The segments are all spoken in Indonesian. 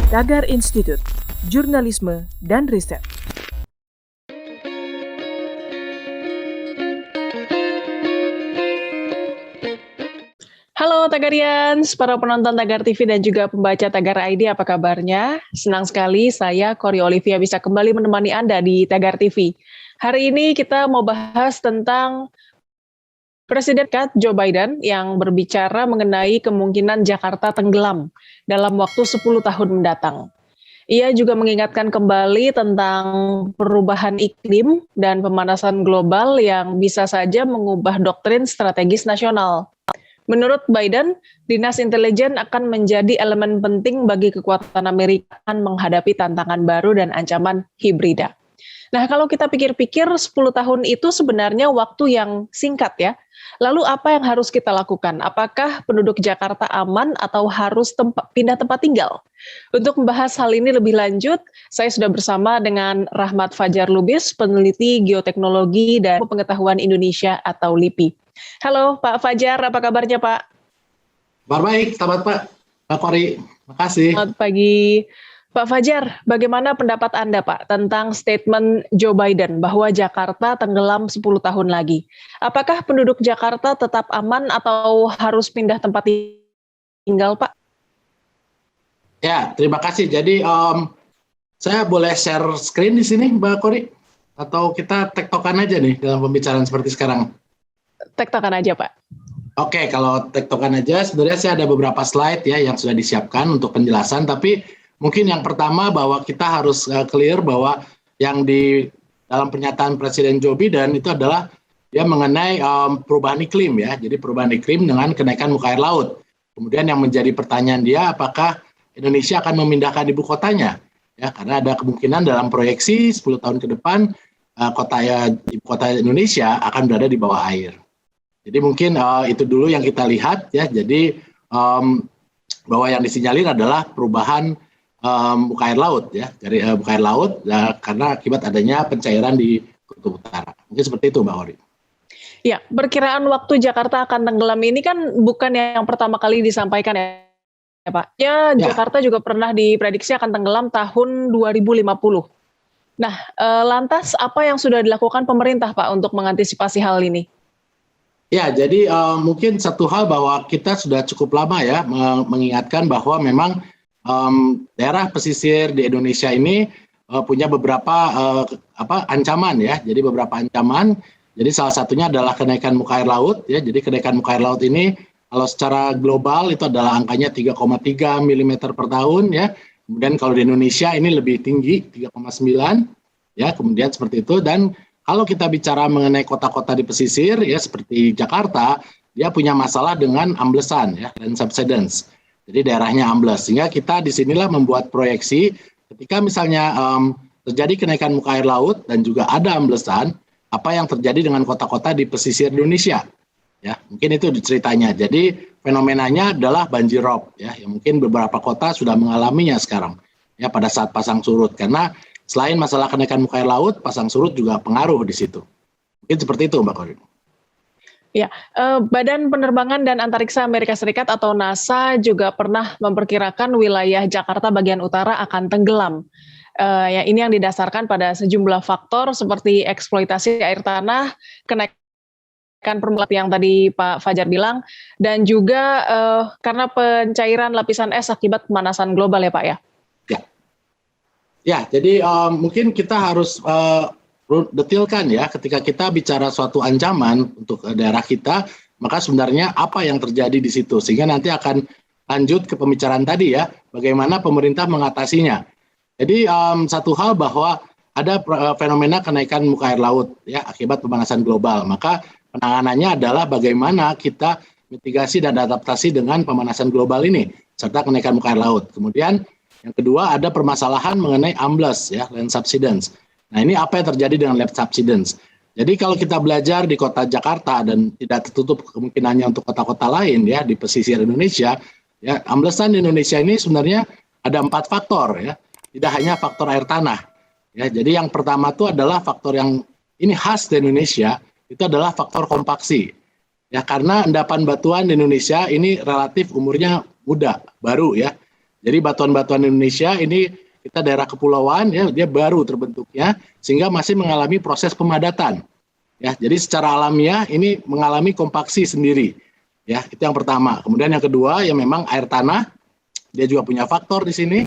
Tagar Institut, Jurnalisme dan Riset. Halo Tagarians, para penonton Tagar TV dan juga pembaca Tagar ID, apa kabarnya? Senang sekali saya, Kori Olivia, bisa kembali menemani Anda di Tagar TV. Hari ini kita mau bahas tentang Presiden Joe Biden yang berbicara mengenai kemungkinan Jakarta tenggelam dalam waktu 10 tahun mendatang. Ia juga mengingatkan kembali tentang perubahan iklim dan pemanasan global yang bisa saja mengubah doktrin strategis nasional. Menurut Biden, Dinas Intelijen akan menjadi elemen penting bagi kekuatan Amerika menghadapi tantangan baru dan ancaman hibrida. Nah, kalau kita pikir-pikir 10 tahun itu sebenarnya waktu yang singkat ya. Lalu apa yang harus kita lakukan? Apakah penduduk Jakarta aman atau harus pindah tempat tinggal? Untuk membahas hal ini lebih lanjut, saya sudah bersama dengan Rahmat Fajar Lubis, peneliti geoteknologi dan pengetahuan Indonesia atau LIPI. Halo Pak Fajar, apa kabarnya Pak? Kabar baik, selamat Pak Kori, makasih. Selamat pagi. Pak Fajar, bagaimana pendapat Anda Pak tentang statement Joe Biden bahwa Jakarta tenggelam 10 tahun lagi? Apakah penduduk Jakarta tetap aman atau harus pindah tempat tinggal Pak? Ya, terima kasih. Jadi saya boleh share screen di sini Mbak Kori? Atau kita tektokan aja nih dalam pembicaraan seperti sekarang? Tektokan aja Pak. Oke, kalau tektokan aja, sebenarnya saya ada beberapa slide ya yang sudah disiapkan untuk penjelasan, tapi mungkin yang pertama bahwa kita harus clear bahwa yang di dalam pernyataan Presiden Joe Biden itu adalah dia mengenai perubahan iklim ya, jadi perubahan iklim dengan kenaikan muka air laut. Kemudian yang menjadi pertanyaan dia, apakah Indonesia akan memindahkan ibu kotanya? Ya, karena ada kemungkinan dalam proyeksi 10 tahun ke depan ibu kota Indonesia akan berada di bawah air. Jadi mungkin itu dulu yang kita lihat ya. Jadi bahwa yang disinyalir adalah perubahan muka air laut ya, dari muka air laut karena akibat adanya pencairan di kutub utara. Mungkin seperti itu Mbak Ori. Ya, perkiraan waktu Jakarta akan tenggelam ini kan bukan yang pertama kali disampaikan ya Pak. Ya, Jakarta juga pernah diprediksi akan tenggelam tahun 2050. Nah, lantas apa yang sudah dilakukan pemerintah Pak untuk mengantisipasi hal ini? Ya, jadi mungkin satu hal bahwa kita sudah cukup lama ya mengingatkan bahwa memang daerah pesisir di Indonesia ini punya beberapa ancaman ya. Jadi beberapa ancaman. Jadi salah satunya adalah kenaikan muka air laut ya. Jadi kenaikan muka air laut ini kalau secara global itu adalah angkanya 3,3 mm per tahun ya. Kemudian kalau di Indonesia ini lebih tinggi 3,9 ya. Kemudian seperti itu. Dan kalau kita bicara mengenai kota-kota di pesisir ya seperti Jakarta, dia punya masalah dengan amblesan ya, land subsidence. Jadi daerahnya ambles. Sehingga kita disinilah membuat proyeksi ketika misalnya terjadi kenaikan muka air laut dan juga ada amblesan, apa yang terjadi dengan kota-kota di pesisir Indonesia. Ya, mungkin itu ceritanya. Jadi fenomenanya adalah banjir rob ya, yang mungkin beberapa kota sudah mengalaminya sekarang ya pada saat pasang surut karena selain masalah kenaikan muka air laut, pasang surut juga pengaruh di situ. Mungkin seperti itu, Mbak Korin. Ya, Badan Penerbangan dan Antariksa Amerika Serikat atau NASA juga pernah memperkirakan wilayah Jakarta bagian utara akan tenggelam. Ya, ini yang didasarkan pada sejumlah faktor seperti eksploitasi air tanah, kenaikan permukaan yang tadi Pak Fajar bilang, dan juga karena pencairan lapisan es akibat pemanasan global ya Pak ya? Ya, jadi mungkin kita harus detilkan ya ketika kita bicara suatu ancaman untuk daerah kita, maka sebenarnya apa yang terjadi di situ sehingga nanti akan lanjut ke pembicaraan tadi ya, bagaimana pemerintah mengatasinya. Jadi satu hal bahwa ada fenomena kenaikan muka air laut ya akibat pemanasan global, maka penanganannya adalah bagaimana kita mitigasi dan adaptasi dengan pemanasan global ini serta kenaikan muka air laut. Kemudian yang kedua ada permasalahan mengenai AMBLES ya, land subsidence. Nah ini apa yang terjadi dengan land subsidence? Jadi kalau kita belajar di kota Jakarta dan tidak tertutup kemungkinannya untuk kota-kota lain ya di pesisir Indonesia, ya amblesan di Indonesia ini sebenarnya ada 4 faktor ya, tidak hanya faktor air tanah. Ya, jadi yang pertama itu adalah faktor yang ini khas di Indonesia, itu adalah faktor kompaksi. Ya karena endapan batuan di Indonesia ini relatif umurnya muda, baru ya. Jadi batuan-batuan Indonesia ini kita daerah kepulauan ya, dia baru terbentuknya sehingga masih mengalami proses pemadatan. Ya, jadi secara alamiah ini mengalami kompaksi sendiri. Ya, itu yang pertama. Kemudian yang kedua ya memang air tanah, dia juga punya faktor di sini.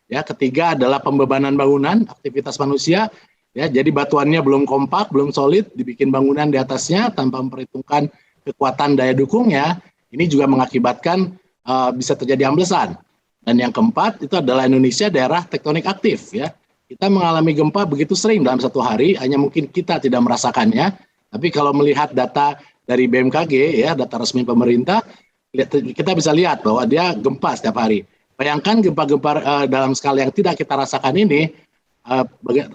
Ya, ketiga adalah pembebanan bangunan, aktivitas manusia. Ya, jadi batuannya belum kompak, belum solid, dibikin bangunan di atasnya tanpa memperhitungkan kekuatan daya dukungnya. Ini juga mengakibatkan bisa terjadi amblesan. Dan yang keempat itu adalah Indonesia daerah tektonik aktif. Ya, kita mengalami gempa begitu sering dalam satu hari, hanya mungkin kita tidak merasakannya. Tapi kalau melihat data dari BMKG, ya data resmi pemerintah, kita bisa lihat bahwa dia gempa setiap hari. Bayangkan gempa-gempa dalam skala yang tidak kita rasakan ini,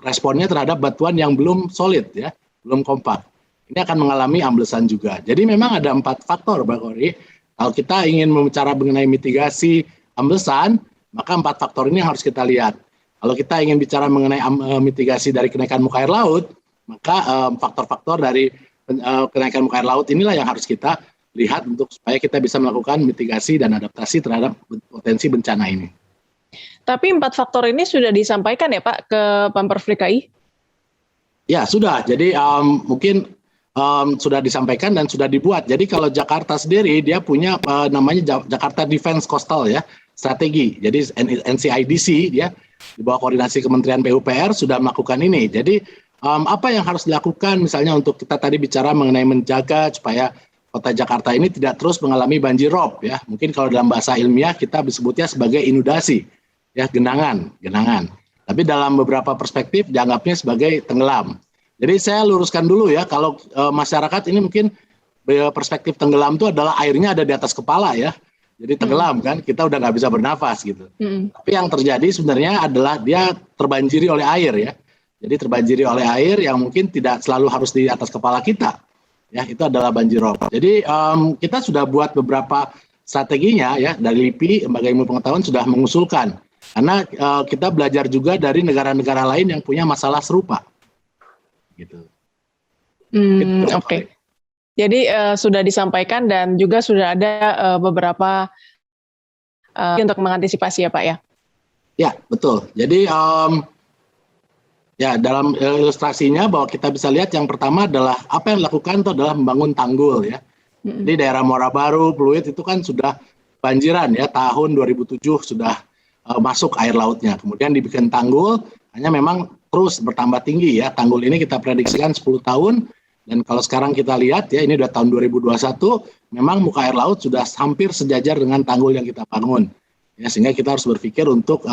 responnya terhadap batuan yang belum solid, ya, belum kompak. Ini akan mengalami amblesan juga. Jadi memang ada 4 faktor, Bang Kori. Kalau kita ingin bicara mengenai mitigasi amblesan, maka 4 faktor ini harus kita lihat. Kalau kita ingin bicara mengenai mitigasi dari kenaikan muka air laut, maka faktor-faktor dari kenaikan muka air laut inilah yang harus kita lihat untuk supaya kita bisa melakukan mitigasi dan adaptasi terhadap potensi bencana ini. Tapi 4 faktor ini sudah disampaikan ya Pak ke Pemprov DKI? Ya sudah, jadi mungkin sudah disampaikan dan sudah dibuat. Jadi kalau Jakarta sendiri dia punya namanya Jakarta Defense Coastal ya, strategi. Jadi NCIDC dia di bawah koordinasi Kementerian PUPR sudah melakukan ini. Jadi apa yang harus dilakukan misalnya untuk kita tadi bicara mengenai menjaga supaya Kota Jakarta ini tidak terus mengalami banjir rob ya. Mungkin kalau dalam bahasa ilmiah kita disebutnya sebagai inundasi. Ya, genangan. Tapi dalam beberapa perspektif dianggapnya sebagai tenggelam. Jadi saya luruskan dulu ya, kalau masyarakat ini mungkin perspektif tenggelam itu adalah airnya ada di atas kepala ya. Jadi tenggelam kan, kita udah nggak bisa bernafas gitu. Tapi yang terjadi sebenarnya adalah dia terbanjiri oleh air ya. Jadi terbanjiri oleh air yang mungkin tidak selalu harus di atas kepala kita. Ya, itu adalah banjir rob. Jadi kita sudah buat beberapa strateginya ya, dari LIPI, Lembaga Ilmu Pengetahuan sudah mengusulkan. Karena kita belajar juga dari negara-negara lain yang punya masalah serupa. Gitu. Oke. Jadi sudah disampaikan dan juga sudah ada beberapa untuk mengantisipasi ya Pak ya? Ya, betul. Jadi ya dalam ilustrasinya bahwa kita bisa lihat yang pertama adalah apa yang dilakukan itu adalah membangun tanggul ya. Jadi daerah Muara Baru, Pluit itu kan sudah banjiran ya, tahun 2007 sudah masuk air lautnya. Kemudian dibikin tanggul, hanya memang terus bertambah tinggi ya. Tanggul ini kita prediksikan 10 tahun, dan kalau sekarang kita lihat ya, ini udah tahun 2021, memang muka air laut sudah hampir sejajar dengan tanggul yang kita bangun. Ya, sehingga kita harus berpikir untuk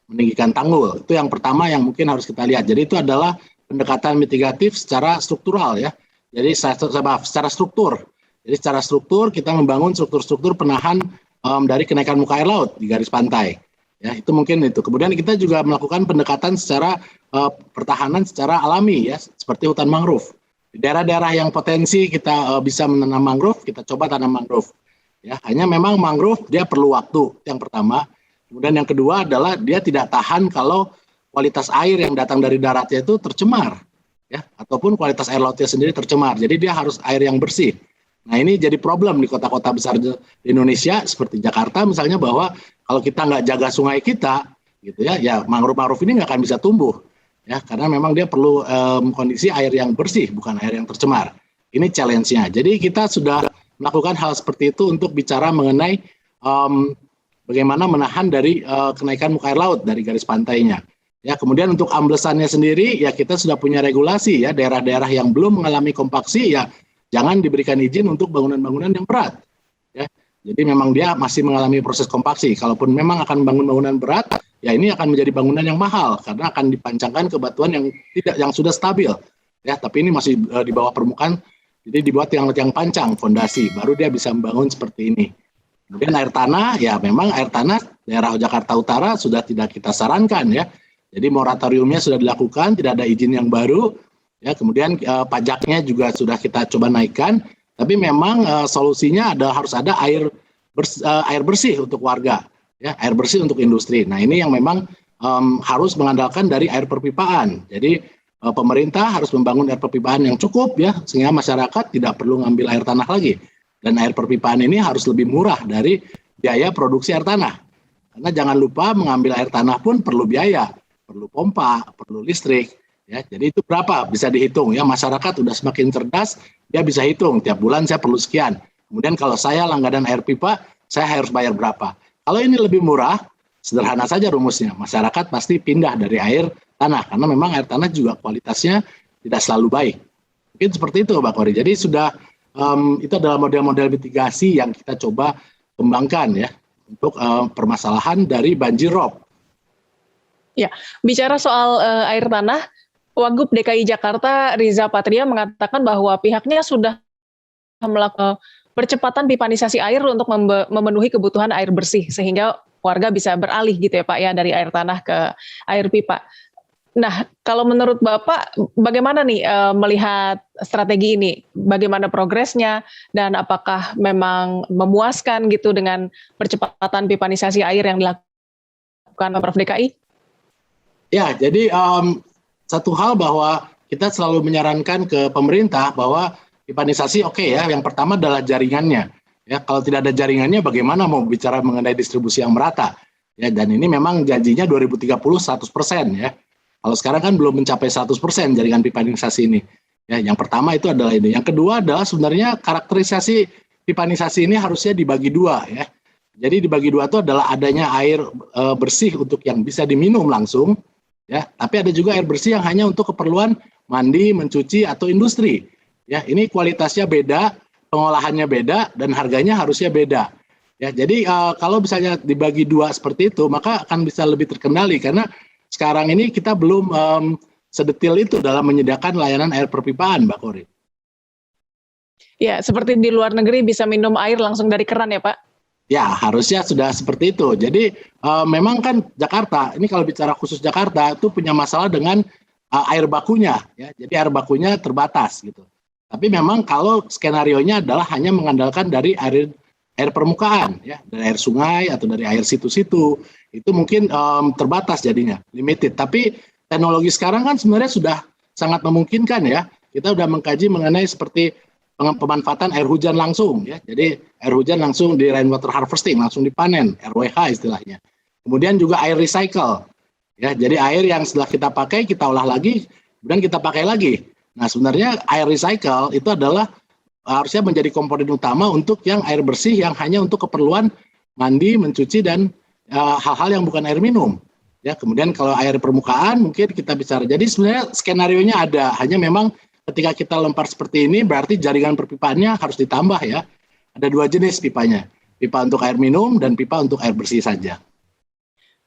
meninggikan tanggul. Itu yang pertama yang mungkin harus kita lihat. Jadi itu adalah pendekatan mitigatif secara struktural ya. Jadi secara struktur. Jadi secara struktur kita membangun struktur-struktur penahan dari kenaikan muka air laut di garis pantai. Ya, itu mungkin itu. Kemudian kita juga melakukan pendekatan secara pertahanan secara alami ya, seperti hutan mangrove. Di daerah-daerah yang potensi kita bisa menanam mangrove, kita coba tanam mangrove. Ya, hanya memang mangrove dia perlu waktu, yang pertama. Kemudian yang kedua adalah dia tidak tahan kalau kualitas air yang datang dari daratnya itu tercemar, ya, ataupun kualitas air lautnya sendiri tercemar. Jadi dia harus air yang bersih. Nah ini jadi problem di kota-kota besar di Indonesia seperti Jakarta misalnya, bahwa kalau kita nggak jaga sungai kita, gitu ya, ya mangrove ini nggak akan bisa tumbuh, ya, karena memang dia perlu kondisi air yang bersih, bukan air yang tercemar. Ini challenge-nya. Jadi kita sudah melakukan hal seperti itu untuk bicara mengenai bagaimana menahan dari kenaikan muka air laut dari garis pantainya. Ya, kemudian untuk amblesannya sendiri, ya kita sudah punya regulasi ya, daerah-daerah yang belum mengalami kompaksi ya jangan diberikan izin untuk bangunan-bangunan yang berat. Ya, jadi memang dia masih mengalami proses kompaksi. Kalaupun memang akan bangun bangunan berat, ya ini akan menjadi bangunan yang mahal karena akan dipancangkan ke batuan yang sudah stabil. Ya, tapi ini masih di bawah permukaan, jadi dibuat yang pancang fondasi, baru dia bisa membangun seperti ini. Kemudian air tanah, ya memang air tanah daerah Jakarta Utara sudah tidak kita sarankan ya. Jadi moratoriumnya sudah dilakukan, tidak ada izin yang baru. Ya, kemudian pajaknya juga sudah kita coba naikkan, tapi memang solusinya harus ada air bersih untuk warga, ya, air bersih untuk industri. Nah ini yang memang harus mengandalkan dari air perpipaan. Jadi pemerintah harus membangun air perpipaan yang cukup ya, sehingga masyarakat tidak perlu ngambil air tanah lagi. Dan air perpipaan ini harus lebih murah dari biaya produksi air tanah. Karena jangan lupa mengambil air tanah pun perlu biaya, perlu pompa, perlu listrik. Ya, jadi itu berapa bisa dihitung ya. Masyarakat udah semakin cerdas, dia bisa hitung tiap bulan saya perlu sekian. Kemudian kalau saya langganan air pipa, saya harus bayar berapa. Kalau ini lebih murah, sederhana saja rumusnya. Masyarakat pasti pindah dari air tanah karena memang air tanah juga kualitasnya tidak selalu baik. Mungkin seperti itu, Pak Kori. Jadi sudah itu adalah model-model mitigasi yang kita coba kembangkan ya untuk permasalahan dari banjir rob. Ya, bicara soal air tanah, Wagub DKI Jakarta Riza Patria mengatakan bahwa pihaknya sudah melakukan percepatan pipanisasi air untuk memenuhi kebutuhan air bersih sehingga warga bisa beralih gitu ya Pak ya dari air tanah ke air pipa. Nah, kalau menurut Bapak bagaimana nih melihat strategi ini? Bagaimana progresnya dan apakah memang memuaskan gitu dengan percepatan pipanisasi air yang dilakukan Pemprov DKI? Ya, jadi satu hal bahwa kita selalu menyarankan ke pemerintah bahwa pipanisasi oke ya. Yang pertama adalah jaringannya. Ya, kalau tidak ada jaringannya, bagaimana mau bicara mengenai distribusi yang merata? Ya, dan ini memang janjinya 2030 100% ya. Kalau sekarang kan belum mencapai 100% jaringan pipanisasi ini. Ya, yang pertama itu adalah ini. Yang kedua adalah sebenarnya karakterisasi pipanisasi ini harusnya dibagi dua ya. Jadi dibagi dua itu adalah adanya air bersih untuk yang bisa diminum langsung. Ya, tapi ada juga air bersih yang hanya untuk keperluan mandi, mencuci atau industri. Ya, ini kualitasnya beda, pengolahannya beda, dan harganya harusnya beda. Ya, jadi kalau misalnya dibagi dua seperti itu, maka akan bisa lebih terkendali karena sekarang ini kita belum sedetil itu dalam menyediakan layanan air perpipaan, Mbak Kori. Ya, seperti di luar negeri bisa minum air langsung dari keran ya Pak? Ya, harusnya sudah seperti itu. Jadi memang kan Jakarta, ini kalau bicara khusus Jakarta itu punya masalah dengan air bakunya, ya. Jadi air bakunya terbatas gitu. Tapi memang kalau skenarionya adalah hanya mengandalkan dari air permukaan, ya, dari air sungai atau dari air situ-situ, itu mungkin terbatas jadinya, limited. Tapi teknologi sekarang kan sebenarnya sudah sangat memungkinkan ya. Kita sudah mengkaji mengenai seperti pemanfaatan air hujan langsung ya. Jadi air hujan langsung di rainwater harvesting, langsung dipanen, RWH istilahnya. Kemudian juga air recycle. Ya, jadi air yang setelah kita pakai kita olah lagi, kemudian kita pakai lagi. Nah, sebenarnya air recycle itu adalah harusnya menjadi komponen utama untuk yang air bersih yang hanya untuk keperluan mandi, mencuci dan hal-hal yang bukan air minum. Ya, kemudian kalau air permukaan mungkin kita bicara. Jadi sebenarnya skenarionya ada, hanya memang ketika kita lempar seperti ini, berarti jaringan perpipaannya harus ditambah ya. Ada dua jenis pipanya, pipa untuk air minum dan pipa untuk air bersih saja.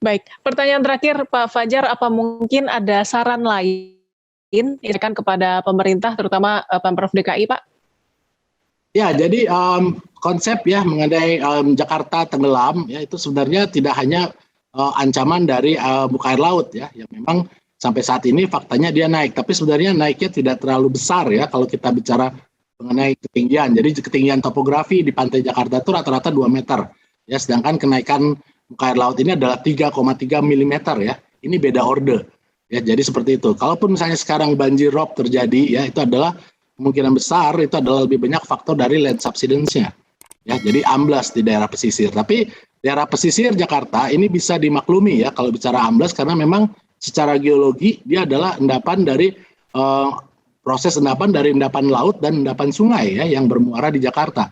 Baik, pertanyaan terakhir Pak Fajar, apa mungkin ada saran lain kan kepada pemerintah, terutama Pemprov DKI Pak? Ya, jadi konsep ya mengenai Jakarta tenggelam, ya itu sebenarnya tidak hanya ancaman dari muka air laut ya, yang memang sampai saat ini faktanya dia naik, tapi sebenarnya naiknya tidak terlalu besar ya kalau kita bicara mengenai ketinggian. Jadi ketinggian topografi di pantai Jakarta itu rata-rata 2 meter. Ya, sedangkan kenaikan muka air laut ini adalah 3,3 mm ya. Ini beda orde. Ya, jadi seperti itu. Kalaupun misalnya sekarang banjir rob terjadi ya, itu adalah kemungkinan besar itu adalah lebih banyak faktor dari land subsidence-nya. Ya, jadi amblas di daerah pesisir. Tapi daerah pesisir Jakarta ini bisa dimaklumi ya kalau bicara amblas karena memang secara geologi dia adalah endapan dari proses endapan dari endapan laut dan endapan sungai ya yang bermuara di Jakarta.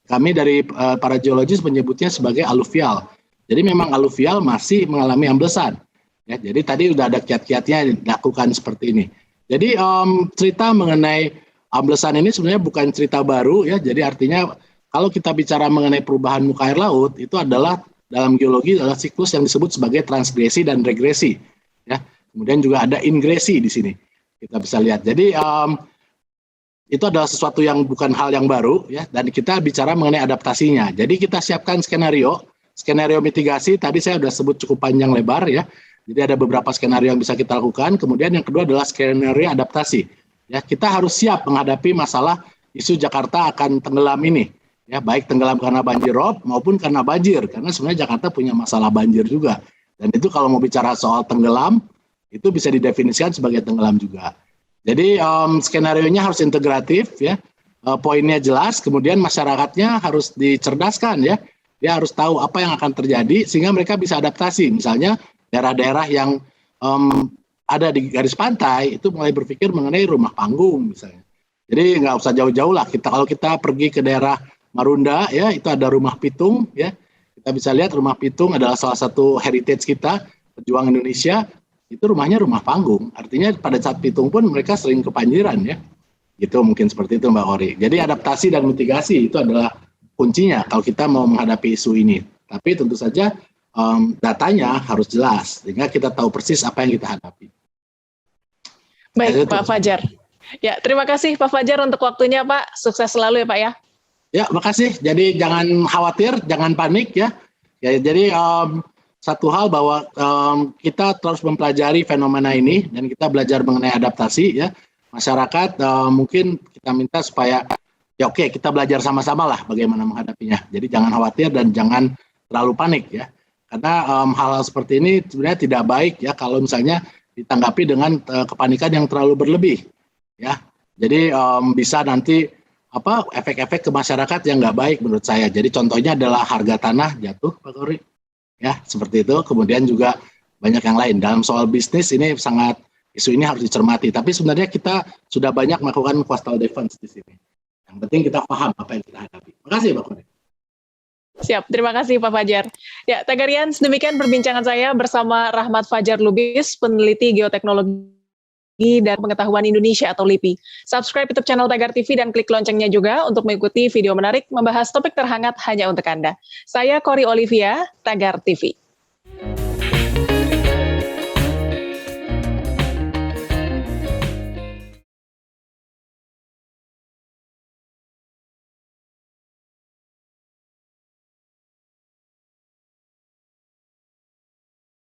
Kami dari para geologis menyebutnya sebagai aluvial. Jadi memang aluvial masih mengalami amblesan. Ya, jadi tadi udah ada kiat-kiatnya dilakukan seperti ini. Jadi cerita mengenai amblesan ini sebenarnya bukan cerita baru ya. Jadi artinya kalau kita bicara mengenai perubahan muka air laut itu adalah dalam geologi adalah siklus yang disebut sebagai transgresi dan regresi. Ya, kemudian juga ada ingresi di sini kita bisa lihat. Jadi itu adalah sesuatu yang bukan hal yang baru ya, dan kita bicara mengenai adaptasinya. Jadi kita siapkan skenario mitigasi. Tadi saya sudah sebut cukup panjang lebar ya. Jadi ada beberapa skenario yang bisa kita lakukan. Kemudian yang kedua adalah skenario adaptasi. Ya, kita harus siap menghadapi masalah isu Jakarta akan tenggelam ini. Ya, baik tenggelam karena banjir rob maupun karena banjir. Karena sebenarnya Jakarta punya masalah banjir juga. Dan itu kalau mau bicara soal tenggelam, itu bisa didefinisikan sebagai tenggelam juga. Jadi skenario-nya harus integratif, ya, poinnya jelas, kemudian masyarakatnya harus dicerdaskan, ya. dia harus tahu apa yang akan terjadi sehingga mereka bisa adaptasi. Misalnya daerah-daerah yang ada di garis pantai itu mulai berpikir mengenai rumah panggung misalnya. Jadi nggak usah jauh-jauh lah, kalau kita pergi ke daerah Marunda ya, itu ada rumah pitung ya. Kita bisa lihat rumah pitung adalah salah satu heritage kita, pejuang Indonesia, itu rumahnya rumah panggung. Artinya pada saat pitung pun mereka sering kebanjiran ya. Gitu mungkin seperti itu Mbak Ori. Jadi adaptasi dan mitigasi itu adalah kuncinya kalau kita mau menghadapi isu ini. Tapi tentu saja datanya harus jelas sehingga kita tahu persis apa yang kita hadapi. Baik, Pak Fajar. Ya, terima kasih Pak Fajar untuk waktunya, Pak. Sukses selalu ya, Pak ya. Ya, makasih. Jadi jangan khawatir, jangan panik ya. Ya, jadi satu hal bahwa kita terus mempelajari fenomena ini dan kita belajar mengenai adaptasi ya. Masyarakat mungkin kita minta supaya ya oke, kita belajar sama-sama lah bagaimana menghadapinya. Jadi jangan khawatir dan jangan terlalu panik ya. Karena hal-hal seperti ini sebenarnya tidak baik ya kalau misalnya ditanggapi dengan kepanikan yang terlalu berlebih ya. Jadi bisa nanti efek-efek ke masyarakat yang nggak baik menurut saya. Jadi contohnya adalah harga tanah jatuh, Pak Kori. Ya, seperti itu. Kemudian juga banyak yang lain. Dalam soal bisnis ini isu ini harus dicermati. Tapi sebenarnya kita sudah banyak melakukan coastal defense di sini. Yang penting kita paham apa yang kita hadapi. Terima kasih, Pak Kori. Siap, terima kasih Pak Fajar. Ya, Tagarian, demikian perbincangan saya bersama Rahmat Fajar Lubis, peneliti geoteknologi dan pengetahuan Indonesia atau LIPI. Subscribe YouTube channel Tagar TV dan klik loncengnya juga untuk mengikuti video menarik membahas topik terhangat hanya untuk Anda. Saya Kori Olivia, Tagar TV.